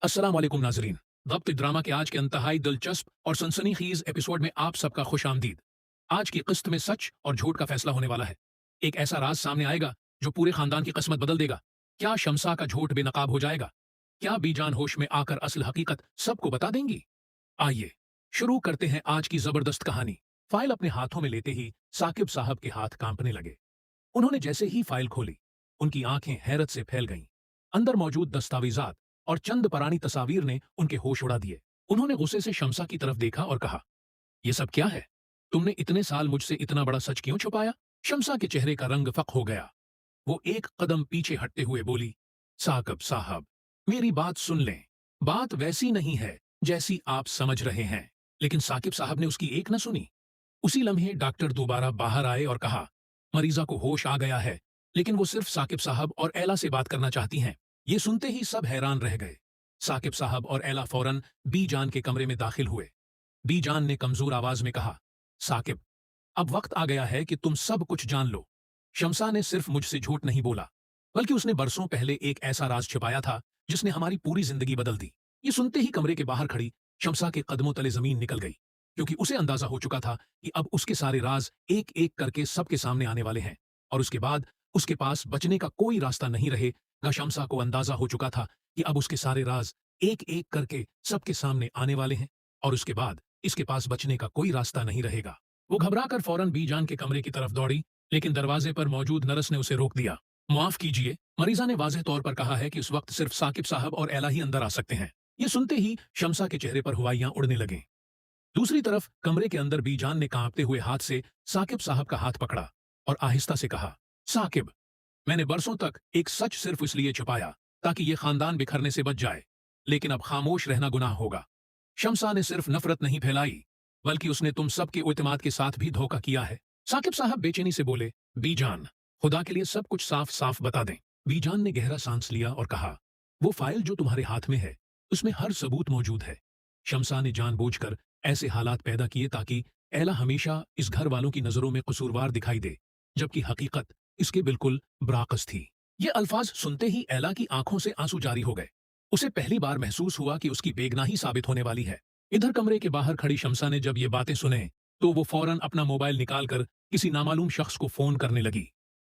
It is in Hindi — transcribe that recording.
अस्सलाम वालेकुम नाजरीन। ज़ब्त ड्रामा के आज के इंतहाई दिलचस्प और सनसनीखेज एपिसोड में आप सबका खुश आमदीद। आज की किस्त में सच और झूठ का फैसला होने वाला है। एक ऐसा राज सामने आएगा जो पूरे खानदान की किस्मत बदल देगा। क्या शमसा का झूठ बेनकाब हो जाएगा? क्या बीजान होश में आकर असल हकीकत सबको बता देंगी? आइए शुरू करते हैं आज की जबरदस्त कहानी। फाइल अपने हाथों में लेते ही साकिब साहब के हाथ कांपने लगे। उन्होंने जैसे ही फाइल खोली, उनकी आंखें हैरत से फैल गईं। अंदर मौजूद दस्तावेजात और चंद पुरानी तस्वीर ने उनके होश उड़ा दिए। उन्होंने गुस्से से शमसा की तरफ देखा और कहा, यह सब क्या है? तुमने इतने साल मुझसे इतना बड़ा सच क्यों छुपाया? शमसा के चेहरे का रंग फक हो गया। वो एक कदम पीछे हटते हुए बोली, साकिब साहब, मेरी बात सुन लें। बात वैसी नहीं है जैसी आप समझ रहे हैं। लेकिन साकिब साहब ने उसकी एक न सुनी। उसी लम्हे डॉक्टर दोबारा बाहर आए और कहा, मरीजा को होश आ गया है, लेकिन वो सिर्फ साकिब साहब और एला से बात करना चाहती हैं। ये सुनते ही सब हैरान रह गए। साकिब साहब और एला फौरन बी जान के कमरे में दाखिल हुए। बी जान ने कमजोर आवाज में कहा, साकिब, अब वक्त आ गया है कि तुम सब कुछ जान लो। शमसा ने सिर्फ मुझसे झूठ नहीं बोला, बल्कि उसने बरसों पहले एक ऐसा राज छिपाया था जिसने हमारी पूरी जिंदगी बदल दी। ये सुनते ही कमरे के बाहर खड़ी शमसा के कदमों तले जमीन निकल गई, क्योंकि उसे अंदाजा हो चुका था कि अब उसके सारे राज एक एक करके सबके सामने आने वाले हैं, और उसके बाद उसके पास बचने का कोई रास्ता नहीं रहेगा। शमसा को अंदाजा हो चुका था कि अब उसके सारे राज एक एक करके सबके सामने आने वाले हैं, और उसके बाद इसके पास बचने का कोई रास्ता नहीं रहेगा। वो घबराकर फौरन बीजान के कमरे की तरफ दौड़ी, लेकिन दरवाजे पर मौजूद नर्स ने उसे रोक दिया। माफ कीजिए, मरीजा ने वाज़ेह तौर पर कहा है कि इस वक्त सिर्फ साकिब साहब और एला ही अंदर आ सकते हैं। ये सुनते ही शमसा के चेहरे पर हुआइयां उड़ने लगीं। दूसरी तरफ कमरे के अंदर बीजान ने कांपते हुए हाथ से साकिब साहब का हाथ पकड़ा और आहिस्ता से कहा, साकिब, मैंने बरसों तक एक सच सिर्फ इसलिए छुपाया ताकि यह खानदान बिखरने से बच जाए, लेकिन अब खामोश रहना गुनाह होगा। शमसा ने सिर्फ नफरत नहीं फैलाई, बल्कि उसने तुम सबके इत्मीनान के साथ भी धोखा किया है। साकिब साहब बेचैनी से बोले, बीजान, खुदा के लिए सब कुछ साफ साफ बता दें। बीजान ने गहरा सांस लिया और कहा, वो फाइल जो तुम्हारे हाथ में है, उसमें हर सबूत मौजूद है। शमसा ने जानबूझकर ऐसे हालात पैदा किए ताकि एला हमेशा इस घर वालों की नजरों में कसूरवार दिखाई दे, जबकि हकीकत इसके बिल्कुल बराकस थी। ये अल्फाज सुनते ही एला की आंखों से आंसू जारी हो गए। उसे पहली बार महसूस हुआ कि उसकी बेगनाही साबित होने वाली है। इधर कमरे के बाहर खड़ी शमसा ने जब ये बातें सुने, तो वो फौरन अपना मोबाइल निकालकर किसी नामालूम शख्स को फोन करने लगी।